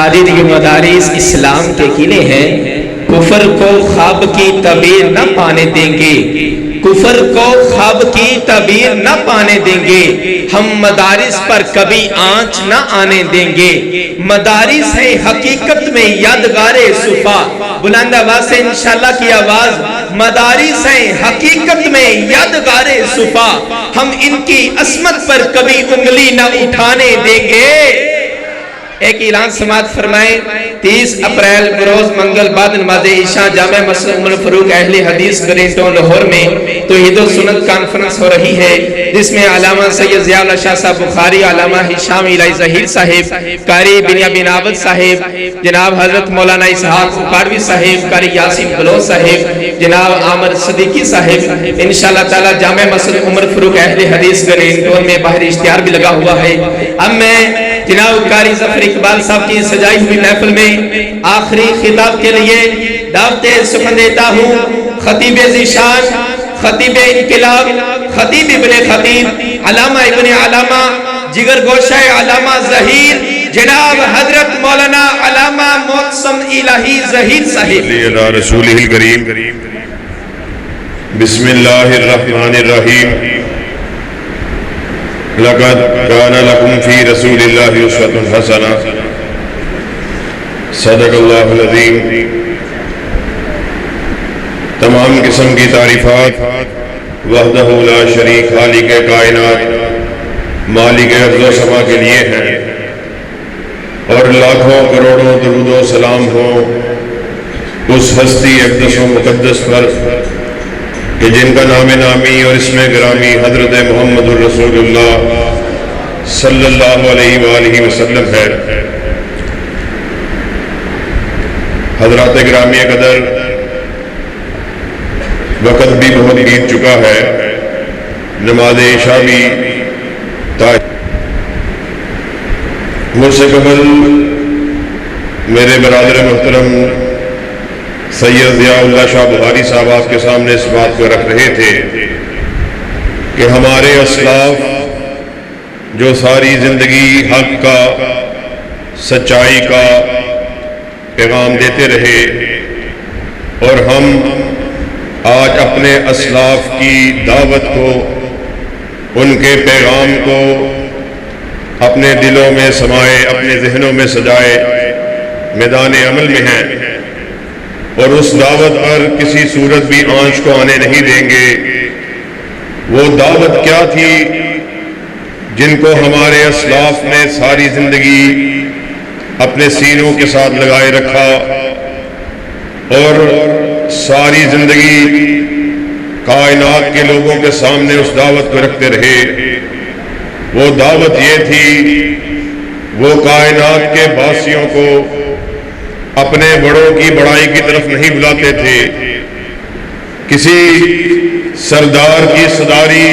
مساجد کے مدارس اسلام کے قلعے ہیں، کفر کو خواب کی تعبیر نہ پانے دیں گے، کفر کو خواب کی تعبیر نہ پانے دیں گے، ہم مدارس پر کبھی آنچ نہ آنے دیں گے۔ مدارس ہے حقیقت میں یادگار صفا، بلند آواز سے انشاءاللہ کی آواز، مدارس ہے حقیقت میں یادگار صفا، ہم ان کی عصمت پر کبھی انگلی نہ اٹھانے دیں گے۔ ایک اعلان سماعت فرمائیں، 30 اپریل بروز منگل بعد نماز عشاء جامع مسجد عمر فاروق اہل حدیث گرین ٹاؤن لاہور میں توحید و سنت کانفرنس ہو رہی ہے، جس میں علامہ سید ضیاء اللہ شاہ صاحب بخاری، علامہ ہشام الہی ظہیر صاحب، قاری بنیامین عابد صاحب، جناب حضرت مولانا اسحاق بخاروی صاحب، قاری یاسین بلوچ صاحب، جناب عامر صدیقی صاحب، انشاءاللہ تعالی جامع مسجد عمر فاروق اہل حدیث گرین ٹاؤن میں باہر اشتہار بھی لگا ہوا ہے۔ اب میں جناب قاری ظفر اقبال صاحب کی سجائی ہوئی محفل میں آخری خطاب کے لیے دعوت سخن دیتا ہوں۔ خطیب ذیشان، خطیب انقلاب، خطیب ابن خطیب، علامہ ابن علامہ، جگر گوشہ علامہ ظہیر، جناب حضرت مولانا علامہ معتصم الہی ظہیر صاحب۔ علی رسولہ الکریم، بسم اللہ الرحمن الرحیم۔ لقد كان لكم في رسول الله أسوة حسنة، صدق اللہ العظیم۔ تمام قسم کی تعریفات وحدہ لا شریک خالق کائنات مالک ارض و سما کے لیے ہیں، اور لاکھوں کروڑوں درود و سلام ہو اس ہستی اقدس و مقدس پر کہ جن کا نام نامی اور اسم گرامی حضرت محمد الرسول اللہ صلی اللہ علیہ وآلہ وسلم ہے۔ حضرات گرامی قدر، وقت بھی بہت بیت چکا ہے، نماز عشاء بھی مجھ سے قبل میرے برادر محترم سید ضیاء اللہ شاہ بخاری صاحب آپ کے سامنے اس بات کو رکھ رہے تھے کہ ہمارے اسلاف جو ساری زندگی حق کا، سچائی کا پیغام دیتے رہے، اور ہم آج اپنے اسلاف کی دعوت کو، ان کے پیغام کو اپنے دلوں میں سمائے، اپنے ذہنوں میں سجائے میدان عمل میں ہیں، اور اس دعوت پر کسی صورت بھی آنچ کو آنے نہیں دیں گے۔ وہ دعوت کیا تھی جن کو ہمارے اسلاف نے ساری زندگی اپنے سینوں کے ساتھ لگائے رکھا، اور ساری زندگی کائنات کے لوگوں کے سامنے اس دعوت کو رکھتے رہے۔ وہ دعوت یہ تھی، وہ کائنات کے باسیوں کو اپنے بڑوں کی بڑائی کی طرف نہیں بلاتے تھے، کسی سردار کی صداری،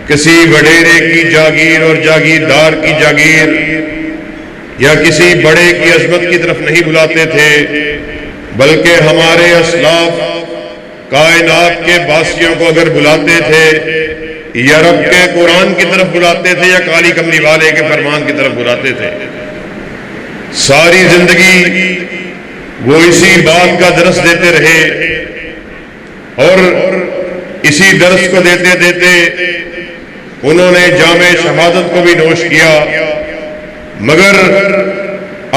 کسی وڈیرے کی جاگیر اور جاگیردار کی جاگیر، یا کسی بڑے کی عظمت کی طرف نہیں بلاتے تھے، بلکہ ہمارے اسلاف کائنات کے باسیوں کو اگر بلاتے تھے یا رب کے قرآن کی طرف بلاتے تھے یا کالی کملی والے کے فرمان کی طرف بلاتے تھے۔ ساری زندگی وہ اسی بات کا درس دیتے رہے، اور اسی درس کو دیتے دیتے انہوں نے جام شہادت کو بھی نوش کیا، مگر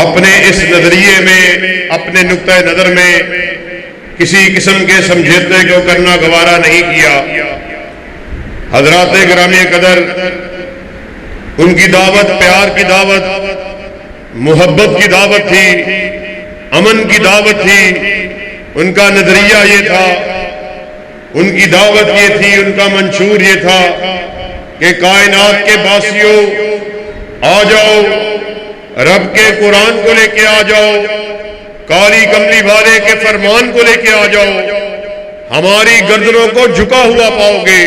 اپنے اس نظریے میں، اپنے نقطہ نظر میں کسی قسم کے سمجھوتے کو کرنا گوارا نہیں کیا۔ حضرات گرامی قدر، ان کی دعوت پیار کی دعوت، محبت کی دعوت تھی، امن کی دعوت تھی۔ ان کا نظریہ یہ تھا، ان کی دعوت یہ تھی، ان کا منشور یہ تھا کہ کائنات کے باسیوں آ جاؤ، رب کے قرآن کو لے کے آ جاؤ، کالی کملی والے کے فرمان کو لے کے آ جاؤ، ہماری گردنوں کو جھکا ہوا پاؤ گے۔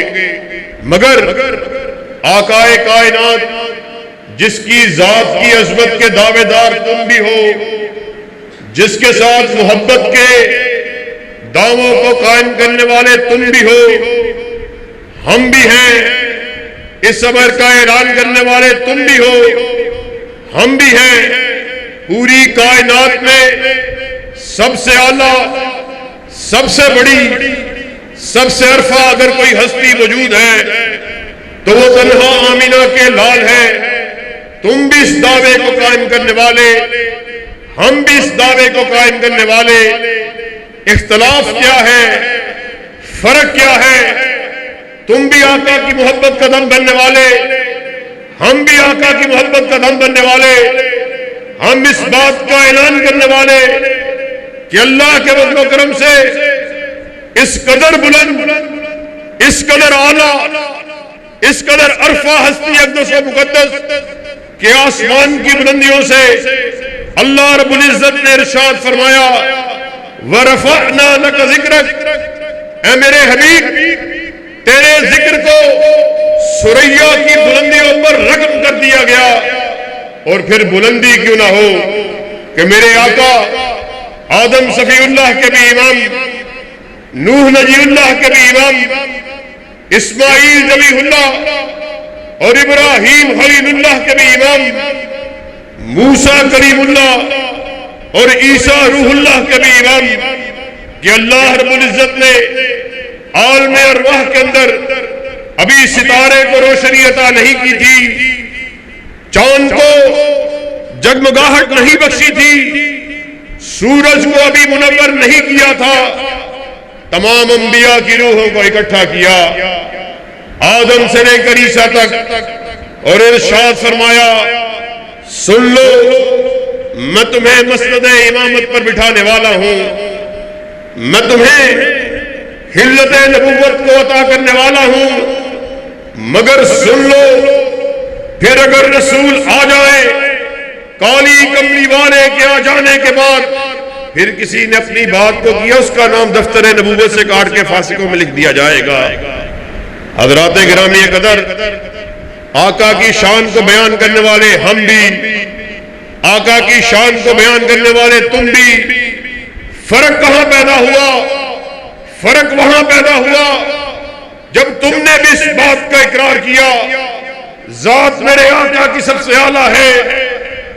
مگر آقائے کائنات، جس کی ذات کی عظمت کے دعوے دار تم بھی ہو، جس کے ساتھ محبت کے دعووں کو قائم کرنے والے تم بھی ہو، ہم بھی ہیں، اس صبر کا اعلان کرنے والے تم بھی ہو، ہم بھی ہیں، پوری کائنات میں سب سے اعلیٰ، سب سے بڑی، سب سے عرفہ اگر کوئی ہستی موجود ہے تو وہ تنہا آمینہ کے لال ہے۔ تم بھی اس دعوے کو قائم کرنے والے، ہم بھی اس دعوے کو قائم کرنے والے۔ اختلاف کیا ہے، فرق کیا ہے؟ تم بھی آقا کی محبت کا دم بننے والے، ہم بھی آقا کی محبت کا دم بننے والے۔ ہم اس بات کا اعلان کرنے والے کہ اللہ کے فضل و کرم سے اس قدر بلند، اس قدر اعلیٰ، اس قدر عرفہ ہستی اقدس و مقدس کہ آسمان کی بلندیوں سے اللہ رب العزت نے ارشاد فرمایا وَرَفَعْنَا لَكَ ذِكْرَكَ، اے میرے حبیب تیرے ذکر کو ثریا کی بلندیوں پر رقم کر دیا گیا۔ اور پھر بلندی کیوں نہ ہو کہ میرے آقا آدم صفی اللہ کے بھی امام، نوح نجی اللہ کے بھی امام، اسماعیل نبی اللہ اور ابراہیم خلیل اللہ کے بھی امام، موسیٰ کریم اللہ اور عیسیٰ روح اللہ کے بھی امام، کہ اللہ رب العزت نے عالم ارواح کے اندر ابھی ستارے کو روشنی عطا نہیں کی تھی، چاند کو جگمگاہٹ نہیں بخشی تھی، سورج کو ابھی منور نہیں کیا تھا، تمام انبیاء کی روحوں کو اکٹھا کیا آدم سے لے کر عیسیٰ تک، اور ارشاد فرمایا سن لو میں تمہیں مسند امامت پر بٹھانے والا ہوں، میں تمہیں حلت نبوت کو عطا کرنے والا ہوں، مگر سن لو پھر اگر رسول آ جائے کالی کملی والے کے آ جانے کے بعد پھر کسی نے اپنی بات کو کیا، اس کا نام دفتر نبوت سے کاٹ کے فاسقوں میں لکھ دیا جائے گا۔ حضرات گرامی قدر، آقا کی شان کو بیان کرنے والے ہم بھی، آقا کی شان کو بیان کرنے والے تم بھی۔ فرق کہاں پیدا ہوا؟ فرق وہاں پیدا ہوا جب تم نے بھی اس بات کا اقرار کیا ذات میرے آقا کی سب سے اعلیٰ ہے،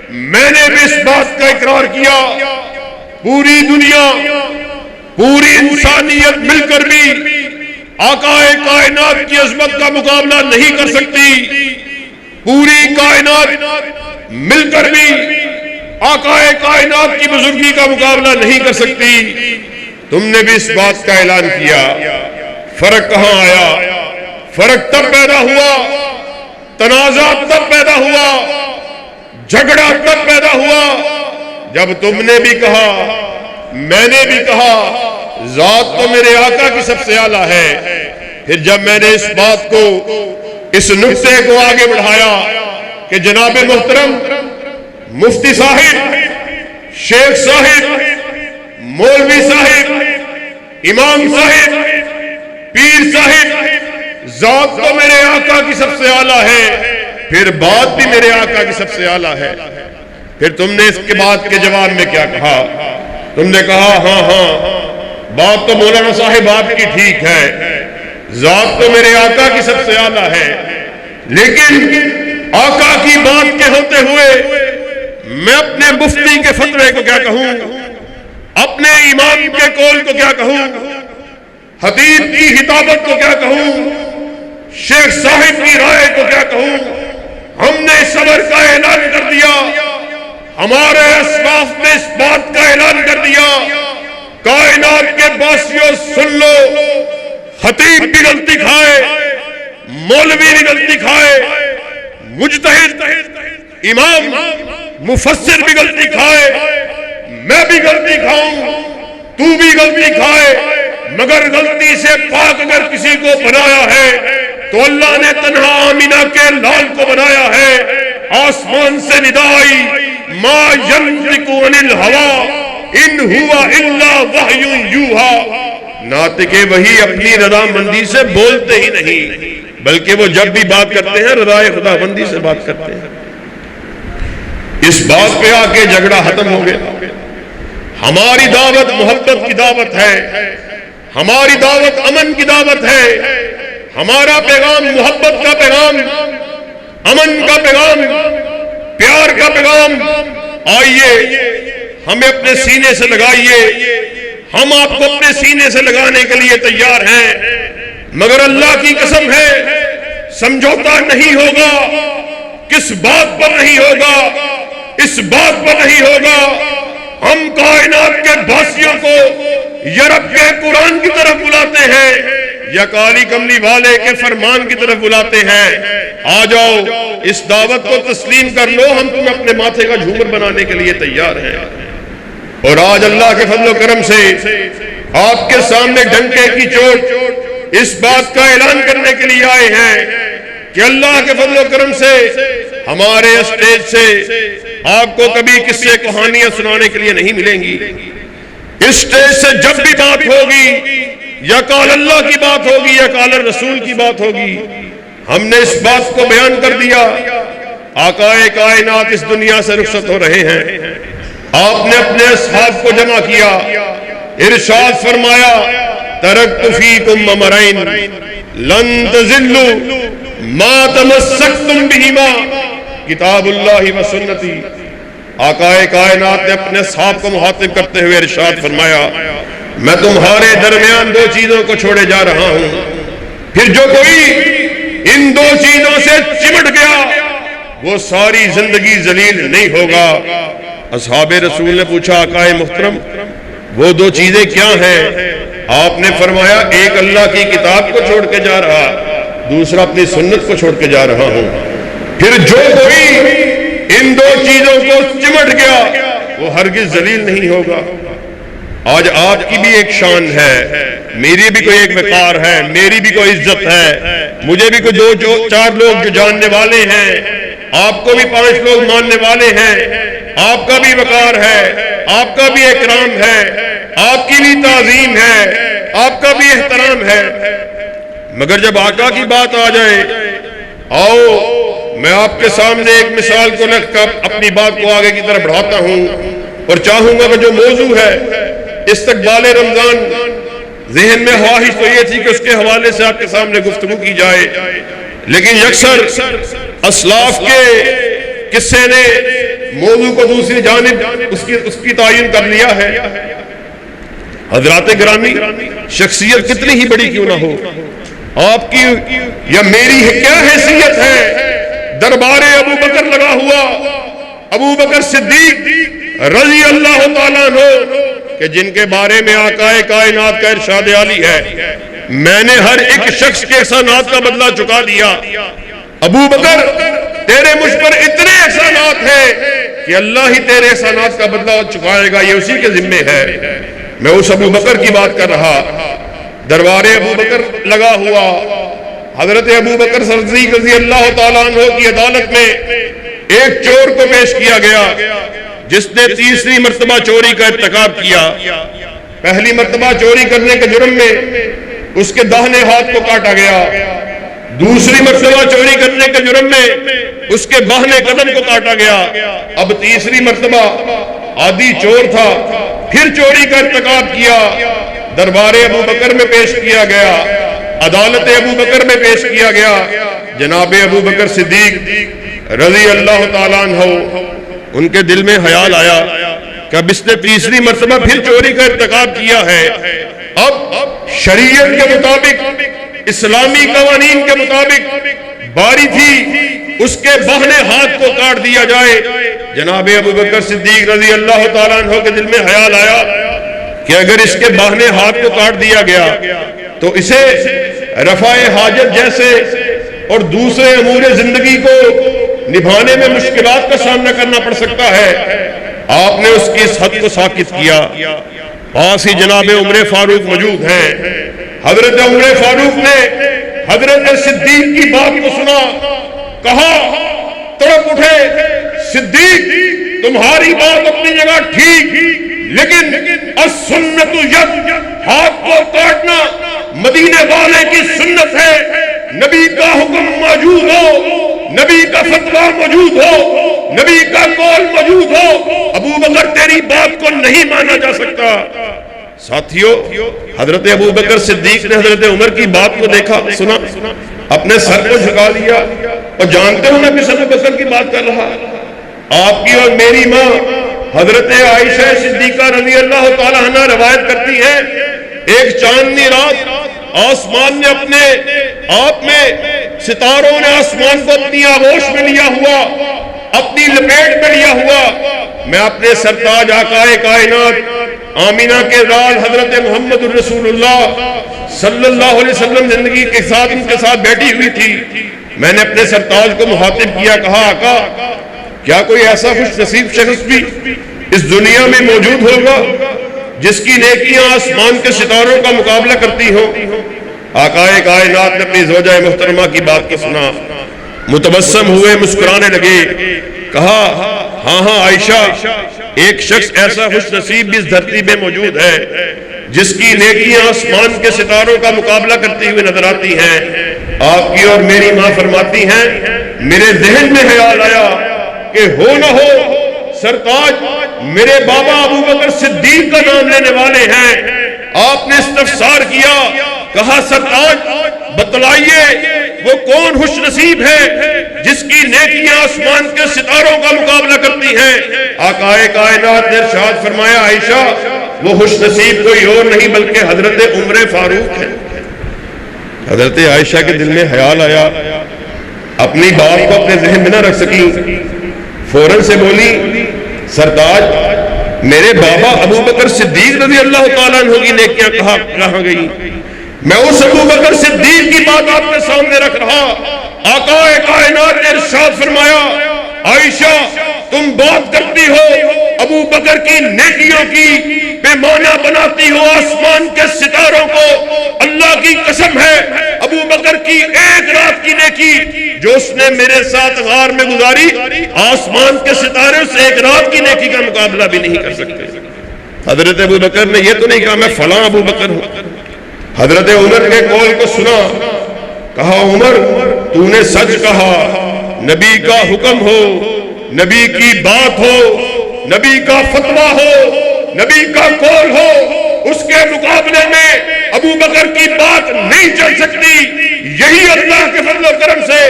میں نے بھی اس بات کا اقرار کیا پوری دنیا، پوری انسانیت مل کر بھی آقا کائنات کی عظمت کا مقابلہ نہیں کر سکتی، پوری کائنات مل کر بھی آقا کائنات کی بزرگی کا مقابلہ نہیں کر سکتی۔ تم نے بھی اس بات کا اعلان کیا۔ فرق کہاں آیا؟ فرق تب پیدا ہوا، تنازع تب پیدا ہوا، جھگڑا تب پیدا ہوا جب تم نے بھی کہا، میں نے بھی کہا ذات تو میرے آقا کی سب سے اعلیٰ ہے۔ پھر جب میں نے اس بات کو، اس نقطے کو آگے بڑھایا کہ جناب محترم مفتی صاحب، شیخ صاحب، مولوی صاحب، امام صاحب، پیر صاحب، ذات تو میرے آقا کی سب سے اعلیٰ ہے، پھر بات بھی میرے آقا کی سب سے اعلیٰ ہے۔ پھر تم نے اس کے بعد کے جواب میں کیا کہا؟ تم نے کہا ہاں ہاں بات تو مولانا صاحب آپ کی ٹھیک ہے، ذات تو میرے آقا کی سب سے اعلیٰ ہے، لیکن آقا کی بات کے ہوتے ہوئے میں اپنے مفتی کے فتوے کو کیا کہوں، اپنے امام کے قول کو کیا کہوں، خطیب کی خطابت کو کیا کہوں، شیخ صاحب کی رائے کو کیا کہوں؟ ہم نے صبر کا اعلان کر دیا، ہمارے اسلاف نے اس بات کا اعلان کر دیا، کائنات کے باسیوں سن لو، خطیب بھی غلطی کھائے، مولوی بھی غلطی کھائے، مجتہد امام مفسر بھی غلطی کھائے، میں بھی غلطی کھاؤں، تو بھی غلطی کھائے، مگر غلطی سے پاک اگر کسی کو بنایا ہے تو اللہ نے تنہا آمینہ کے لال کو بنایا ہے۔ آسمان سے ندا آئی ما ینطق عن الہوی ان ہوا الا وحی یوحی، ناطق وحی اپنی رضا مندی سے بولتے ہی نہیں، بلکہ وہ جب بھی بات کرتے ہیں رضا خدا بندی سے بات کرتے ہیں۔ اس بات پہ آ کے جھگڑا ختم ہو گیا۔ ہماری دعوت محبت کی دعوت ہے، ہماری دعوت امن کی دعوت ہے، ہمارا پیغام محبت کا پیغام، امن کا پیغام، پیار کا پیغام، آئیے ہمیں اپنے سینے سے لگائیے، ہم آپ کو اپنے سینے سے لگانے کے لیے تیار ہیں، مگر اللہ کی قسم ہے سمجھوتا نہیں ہوگا۔ کس بات پر نہیں ہوگا؟ اس بات پر نہیں ہوگا ہم کائنات کے باسیوں کو یا رب کے قرآن کی طرف بلاتے ہیں یا کالی کملی والے کے فرمان کی طرف بلاتے ہیں۔ آ جاؤ اس دعوت کو تسلیم کر لو، ہم تمہیں اپنے ماتھے کا جھومر بنانے کے لیے تیار ہیں۔ اور آج اللہ کے فضل و کرم سے آپ کے سامنے ڈنکے کی چوٹ اس بات کا اعلان کرنے کے لیے آئے ہیں کہ اللہ کے فضل و کرم سے ہمارے اسٹیج سے آپ کو کبھی قصے کہانیاں سنانے کے لیے نہیں ملیں گی۔ اس اسٹیج سے جب بھی بات ہوگی یا قال اللہ کی بات ہوگی یا قال رسول کی بات ہوگی، ہم نے اس بات کو بیان کر دیا۔ آقا کائنات اس دنیا سے رخصت ہو رہے ہیں، آپ نے اپنے اصحاب کو جمع کیا، ارشاد فرمایا ترکت فیکم امرین لن تضلوا ما تمسکتم بہما کتاب اللہ و سنتی۔ آقا کائنات نے اپنے اصحاب کو مخاطب کرتے ہوئے ارشاد فرمایا میں تمہارے درمیان دو چیزوں کو چھوڑے جا رہا ہوں، پھر جو کوئی ان دو چیزوں سے چمٹ گیا وہ ساری زندگی ذلیل نہیں ہوگا۔ اصحاب رسول نے پوچھا آقا محترم وہ دو چیزیں کیا ہیں؟ آپ نے فرمایا ایک اللہ کی کتاب کو چھوڑ کے جا رہا، دوسرا اپنی سنت کو چھوڑ کے جا رہا ہوں۔ پھر جو کوئی ان دو چیزوں کو چمٹ گیا وہ ہرگز ذلیل نہیں ہوگا۔ آج آپ کی بھی ایک شان ہے، میری بھی کوئی ایک وقار ہے، میری بھی کوئی عزت ہے، مجھے بھی کوئی دو چار لوگ جو جاننے والے ہیں، آپ کو بھی 5 لوگ ماننے والے ہیں، آپ کا بھی وقار ہے، آپ کا بھی اکرام ہے، آپ کی بھی تعظیم ہے، آپ کا بھی احترام ہے، مگر جب آقا کی بات آ جائے، آؤ میں آپ کے سامنے ایک مثال کو رکھ کر اپنی بات کو آگے کی طرف بڑھاتا ہوں اور چاہوں گا کہ جو موضوع ہے استقبال رمضان، ذہن میں خواہش تو یہ تھی کہ اس کے حوالے سے آپ کے سامنے گفتگو کی جائے، لیکن یکسر اسلاف کے قصے نے موضوع کو دوسری جانب اس کی تعین کر لیا ہے۔ حضرات گرامی، شخصیت کتنی ہی بڑی کیوں نہ ہو، آپ کی یا میری کیا حیثیت ہے، دربار ابو بکر لگا ہوا، ابو بکر صدیق رضی اللہ تعالیٰ عنہ کہ جن کے بارے میں آقا کائنات کا ارشاد عالی ہے میں نے ہر ایک شخص کے احسانات کا بدلہ چکا دیا۔ ابو بکر تیرے مجھ پر اتنے احسانات ہیں کہ اللہ ہی تیرے احسانات کا بدلہ چکائے گا، یہ اسی کے ذمے ہے۔ میں اس ابو بکر کی بات کر رہا، دربار ابو بکر لگا ہوا، حضرت ابو بکر صدیق رضی اللہ تعالیٰ عنہ کی عدالت میں ایک چور کو پیش کیا گیا جس نے تیسری مرتبہ چوری کا ارتکاب کیا۔ پہلی مرتبہ چوری کرنے کے جرم میں اس کے داہنے ہاتھ کو کاٹا گیا، دوسری مرتبہ چوری کرنے کے جرم میں اس کے باہنے قدم کو کاٹا گیا، اب تیسری مرتبہ عادی چور تھا، پھر چوری کا ارتکاب کیا، دربار ابو بکر میں پیش کیا گیا، عدالت ابو بکر میں پیش کیا گیا۔ جناب ابو بکر صدیق رضی اللہ تعالیٰ عنہ ان کے دل میں خیال آیا کہ اب اس نے تیسری مرتبہ پھر چوری کا ارتکاب کیا ہے، اب شریعت کے مطابق، اسلامی قوانین کے مطابق باری تھی اس کے باہنے ہاتھ کو کاٹ دیا جائے۔ جناب ابو بکر صدیق رضی اللہ تعالیٰ عنہ کے دل میں خیال آیا کہ اگر اس کے باہنے ہاتھ کو کاٹ دیا گیا تو اسے رفع حاجت جیسے اور دوسرے امور زندگی کو نبھانے میں مشکلات کا سامنا کرنا پڑ سکتا ہے۔ آپ نے اس کی اس حد کو ساکت کیا۔ پاس ہی جناب عمر فاروق موجود ہیں، حضرت عمر فاروق نے حضرت صدیق کی بات کو سنا، کہا تڑپ اٹھے صدیق تمہاری بات اپنی جگہ ٹھیک، لیکن السنت ید، ہاتھ کو کاٹنا مدینے والے کی سنت ہے، نبی کا حکم موجود ہو، نبی کا فتویٰ موجود ہو، نبی کا قول موجود ہو، ابو بکر تیری بات کو نہیں مانا جا سکتا۔ ساتھیو، حضرت ابو بکر صدیق نے حضرت عمر کی بات کو دیکھا، سنا، اپنے سر کو جھکا لیا اور جانتے ہو میں کس ابو بکر کی بات کر رہا، آپ کی اور میری ماں حضرت عائشہ صدیقہ رضی اللہ تعالیٰ عنہ روایت کرتی ہیں، ایک چاندنی رات آسمان نے اپنے آپ میں، ستاروں نے آسمان کو اپنی آغوش میں لیا ہوا، اپنی لپیٹ میں لیا ہوا۔ میں اپنے سرتاج آقائے کائنات آمینہ کے لال حضرت محمد الرسول اللہ صلی اللہ علیہ وسلم زندگی کے ساتھ ان کے ساتھ بیٹھی ہوئی تھی۔ میں نے اپنے سرتاج کو مخاطب کیا، کہا آقا کیا کوئی ایسا خوش نصیب شخص بھی اس دنیا میں موجود ہوگا جس کی نیکیاں آسمان کے ستاروں کا مقابلہ کرتی ہوں؟ آقائے کائنات نے اپنی زوجہ محترمہ کی بات کو سنا، متبسم ہوئے، مسکرانے لگے، کہا ہاں ہاں عائشہ، ایک شخص ایسا خوش نصیب بھی اس دھرتی میں موجود ہے جس کی نیکیاں آسمان کے ستاروں کا مقابلہ کرتی ہوئی نظر آتی ہیں۔ آپ کی اور میری ماں فرماتی ہیں، میرے ذہن میں خیال آیا کہ ہو نہ ہو سرتاج میرے بابا ابو بکر صدیق کا نام لینے والے ہیں۔ آپ نے استفسار کیا، کہا سرتاج بتلائیے وہ کون خوش نصیب ہے جس کی نیکیاں آسمان کے ستاروں کا مقابلہ کرتی ہیں؟ آقائے کائنات نے ارشاد فرمایا، عائشہ وہ خوش نصیب کوئی اور نہیں بلکہ حضرت عمر فاروق ہے۔ حضرت عائشہ کے دل میں خیال آیا، اپنی بات کو اپنے ذہن میں نہ رکھ سکی، فوراً سے بولی سرتاج میرے بابا ابو بکر صدیق رضی اللہ تعالیٰ عنہ کی نیکیاں کہاں گئی؟ میں اس ابو بکر صدیق کی بات آپ کے سامنے رکھ رہا۔ آقا کائنات نے ارشاد فرمایا، عائشہ تم بات کرتی ہو ابو بکر کی نیکیوں کی، پیمانہ بناتی ہو آسمان کے ستاروں کو، اللہ کی قسم ہے ابو بکر کی ایک رات کی نیکی جو اس نے میرے ساتھ غار میں گزاری، آسمان کے ستارے سے ایک رات کی نیکی کا مقابلہ بھی نہیں کر سکتے۔ حضرت ابو بکر نے یہ تو نہیں کہا میں فلاں ابو بکر ہوں۔ حضرت عمر کے قول کو سنا، کہا عمر تو نے سچ کہا، نبی کا حکم ہو، نبی کی بات ہو، نبی کا فتویٰ ہو، نبی کا قول ہو، اس کے مقابلے میں ابو بکر کی بات نہیں چل سکتی۔ یہی اللہ کے فضل و کرم سے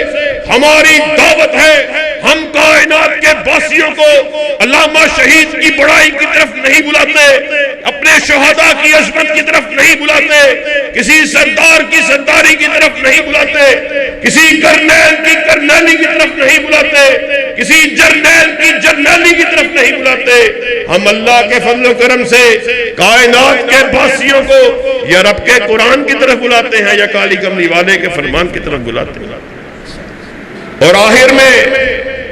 ہماری دعوت ہے۔ ہم کائنات کے باسیوں کو علامہ شہید کی بڑائی کی طرف نہیں بلاتے، اپنے شہداء کی عظمت کی طرف نہیں بلاتے، کسی سردار کی سرداری کی طرف نہیں بلاتے، کسی کرنیل کی کرنیلی کی طرف نہیں بلاتے، کسی جرنیل کی جرنیلی کی طرف نہیں بلاتے۔ ہم اللہ کے فضل و کرم سے کائنات کے باسیوں کو یا رب کے قرآن کی طرف بلاتے ہیں یا کالی کملی والے کے فرمان کی طرف بلاتے ہیں۔ اور آخر میں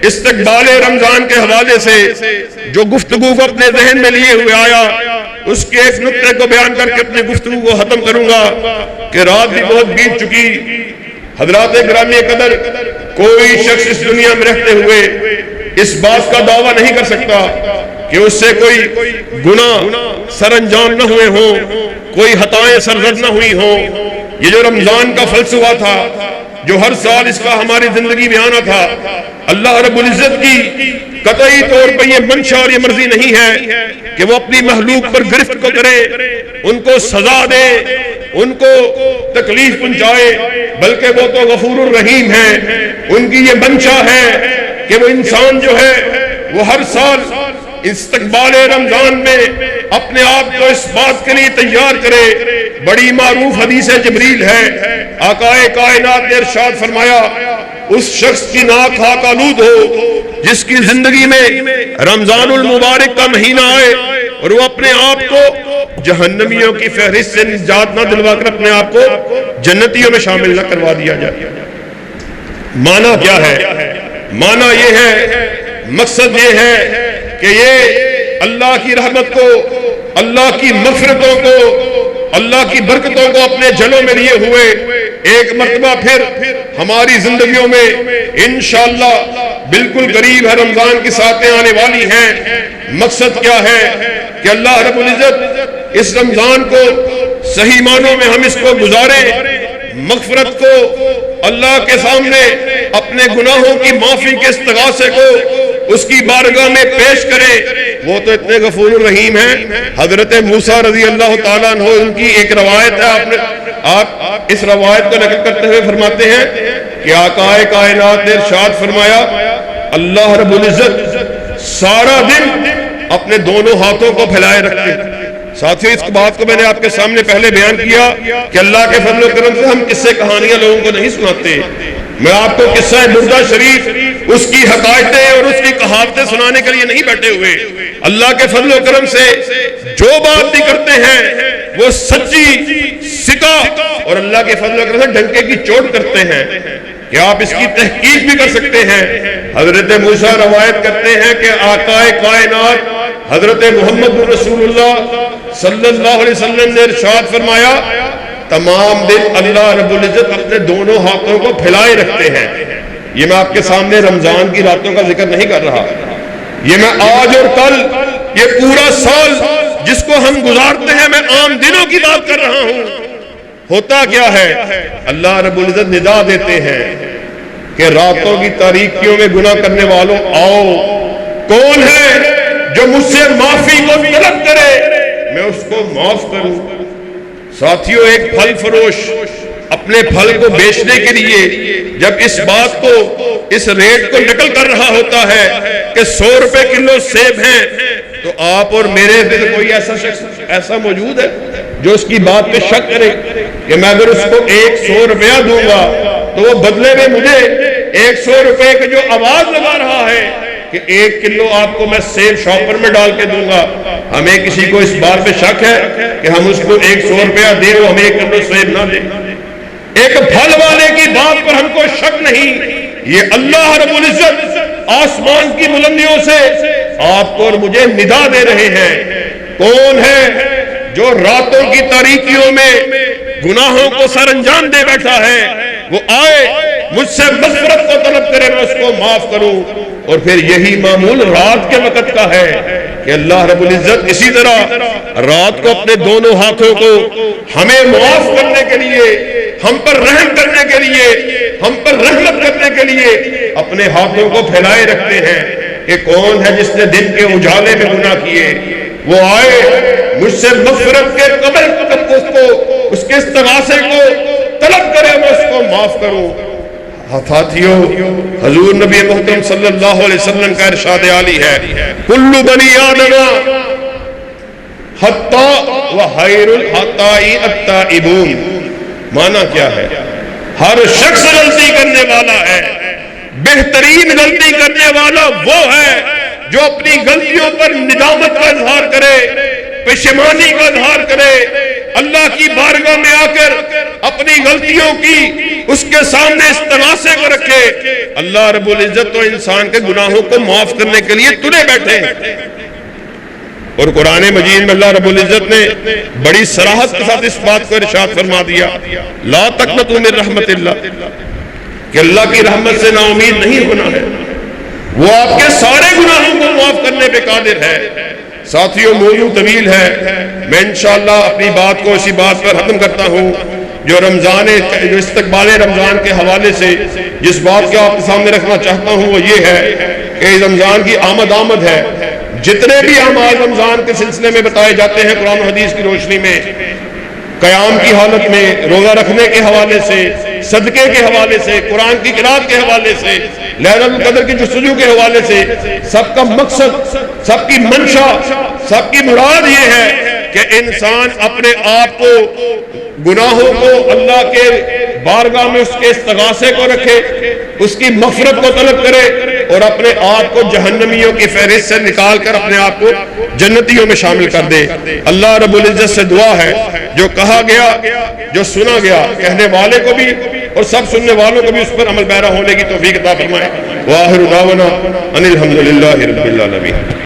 استقبال رمضان کے حوالے سے جو گفتگو کو اپنے ذہن میں لیے ہوئے آیا، اس کے ایک نقطے کو بیان کر کے اپنی گفتگو کو ختم کروں گا کہ رات بھی بہت بیت چکی۔ حضرات گرامی قدر، کوئی شخص اس دنیا میں رہتے ہوئے اس بات کا دعویٰ نہیں کر سکتا کہ اس سے کوئی گناہ سر انجام نہ ہوئے ہوں، کوئی خطائیں سرزد نہ ہوئی ہوں۔ یہ جو رمضان کا فلسفہ تھا جو ہر سال اس کا ہماری زندگی میں آنا تھا، اللہ رب العزت کی قطعی طور پر یہ منشا اور یہ مرضی نہیں ہے کہ وہ اپنی مخلوق پر گرفت کو کرے، ان کو سزا دے، ان کو تکلیف پہنچائے، بلکہ وہ تو غفور الرحیم ہے۔ ان کی یہ منشا ہے کہ وہ انسان جو ہے وہ ہر سال استقبال رمضان میں اپنے آپ کو اس بات کے لیے تیار کرے۔ بڑی معروف حدیث جبریل ہے، آقا کائنات نے ارشاد فرمایا، اس شخص کی ناک خاک آلود ہو جس کی زندگی میں رمضان المبارک کا مہینہ آئے اور وہ اپنے آپ کو جہنمیوں کی فہرست سے نجات نہ دلوا کر اپنے آپ کو جنتیوں میں شامل نہ کروا دیا جائے۔ معنی کیا ہے؟ معنی یہ ہے، مقصد یہ ہے کہ یہ اللہ کی رحمت کو، اللہ کی مغفرتوں کو، اللہ کی برکتوں کو اپنے جلوں میں لیے ہوئے ایک مرتبہ پھر ہماری زندگیوں میں انشاءاللہ بالکل قریب ہے رمضان کی ساتیں آنے والی ہیں۔ مقصد کیا ہے کہ اللہ رب العزت اس رمضان کو صحیح معنوں میں ہم اس کو گزاریں، مغفرت کو اللہ کے سامنے اپنے گناہوں کی معافی کے استغاثے کو اس کی بارگاہ میں پیش کریں۔ وہ تو اتنے غفور الرحیم ہیں۔ حضرت موسیٰ رضی اللہ تعالیٰ عنہ، ان کی ایک روایت ہے، آپ اس روایت کو نقل کرتے ہوئے فرماتے ہیں کہ آقا کائنات نے ارشاد فرمایا، اللہ رب العزت سارا دن اپنے دونوں ہاتھوں کو پھیلائے رکھتے۔ ساتھیوں اس بات کو میں نے آپ کے سامنے پہلے بیان کیا کہ اللہ کے فضل و کرم سے ہم قصے کہانیاں لوگوں کو نہیں سناتے۔ میں آپ کو قصہ بردہ شریف، اس کی حقائقیں اور اس کی کہاوتیں سنانے کے لیے نہیں بیٹھے ہوئے۔ اللہ کے فضل و کرم سے جو بات بھی کرتے ہیں وہ سچی، سکا اور اللہ کے فضل و کرم سے ڈنکے کی چوٹ کرتے ہیں کہ آپ اس کی تحقیق بھی کر سکتے ہیں۔ حضرت موسیٰ روایت کرتے ہیں کہ آقا کائنات حضرت محمد رسول اللہ صلی اللہ علیہ وسلم نے ارشاد فرمایا، تمام دن اللہ رب العزت اپنے دونوں ہاتھوں کو پھیلائے رکھتے ہیں۔ یہ میں آپ کے سامنے رمضان کی راتوں کا ذکر نہیں کر رہا، یہ میں آج اور کل، یہ پورا سال جس کو ہم گزارتے ہیں، میں عام دنوں کی بات کر رہا ہوں۔ ہوتا کیا ہے، اللہ رب العزت ندا دیتے ہیں کہ راتوں کی تاریکیوں میں گناہ کرنے والوں آؤ، کون ہے جو مجھ سے معافی کو طلب کرے میں اس کو معاف کروں۔ ساتھیوں، ایک پھل فروش اپنے پھل کو بیچنے کے لیے جب اس بات کو، اس ریٹ کو نقل کر رہا ہوتا ہے کہ 100 روپے کلو سیب ہیں، تو آپ اور میرے دل کوئی ایسا شخص ایسا موجود ہے جو اس کی بات پہ شک کرے کہ میں اگر اس کو 100 روپیہ دوں گا تو وہ بدلے میں مجھے 100 روپے کے جو آواز لگا رہا ہے کہ 1 کلو آپ کو میں سیب شاپر میں ڈال کے دوں گا۔ ہمیں کسی کو اس بات پہ شک ہے کہ ہم اس کو 100 روپیہ دیں وہ ہمیں 1 کلو سیب نہ دیں؟ ایک پھل والے کی بات پر ہم کو شک نہیں، یہ اللہ رب العزت آسمان کی بلندیوں سے آپ کو اور مجھے ندا دے رہے ہیں۔ کون ہے جو راتوں کی تاریکیوں میں گناہوں کو سر انجام دے بیٹھا ہے؟ وہ آئے مجھ سے مغفرت کو طلب کرے، میں اس کو معاف کروں۔ اور پھر یہی معمول رات کے وقت کا ہے کہ اللہ رب العزت اسی طرح رات کو اپنے دونوں ہاتھوں کو ہمیں معاف کرنے کے لیے، ہم پر رحم کرنے کے لیے، ہم پر رحمت کرنے کے لیے اپنے ہاتھوں کو پھیلائے رکھتے ہیں کہ کون ہے جس نے دن کے اجالے میں گناہ کیے، وہ آئے مجھ سے مغفرت کے قبل اس کے استغاثے کو طلب کرے، میں اس کو معاف کروں۔ ساتھیوں، حضور نبی محترم صلی اللہ علیہ وسلم کا ارشاد عالی ہے، کل بنی آدم خطاء وخیر الخطاء التائبون۔ معنی کیا ہے؟ ہر شخص غلطی کرنے والا ہے، بہترین غلطی کرنے والا وہ ہے جو اپنی غلطیوں پر ندامت کا اظہار کرے، پشیمانی کا اظہار کرے، اللہ کی بارگاہ میں آ کر اپنی غلطیوں کی اس کے سامنے استغاثے کو رکھے۔ اللہ رب العزت تو انسان کے گناہوں کو معاف کرنے کے لیے تلے بیٹھے ہیں۔ اور قرآن مجید میں اللہ رب العزت نے بڑی صراحت کے ساتھ اس بات کو ارشاد فرما دیا، لا تقنطوا من رحمت اللہ، کہ اللہ کی رحمت سے نا امید نہیں ہونا ہے، وہ آپ کے سارے گناہوں کو معاف کرنے پہ قادر ہے۔ ساتھیوں، موضوع طویل ہے، میں انشاءاللہ اپنی بات کو اسی بات پر ختم کرتا ہوں جو جو استقبال رمضان کے حوالے سے جس بات کو آپ کے سامنے رکھنا چاہتا ہوں وہ یہ ہے کہ رمضان کی آمد ہے۔ جتنے بھی اعمال رمضان کے سلسلے میں بتائے جاتے ہیں قرآن و حدیث کی روشنی میں، قیام کی حالت میں، روزہ رکھنے کے حوالے سے، صدقے کے حوالے سے، قرآن کی قرات کے حوالے سے، لیلۃ القدر کی جستجو کے حوالے سے، سب کا مقصد، سب کی منشا، سب کی مراد یہ ہے کہ انسان اپنے آپ کو، گناہوں کو اللہ کے بارگاہ میں اس کے استغاثے کو رکھے، اس کی مغفرت کو طلب کرے اور اپنے آپ کو جہنمیوں کی فہرست سے نکال کر اپنے آپ کو جنتیوں میں شامل کر دے۔ اللہ رب العزت سے دعا ہے جو کہا گیا، جو سنا گیا، کہنے والے کو بھی اور سب سننے والوں کو بھی اس پر عمل پیرا ہونے کی توفیق عطا فرمائے۔ وآخر دعوانا ان الحمدللہ رب العالمین۔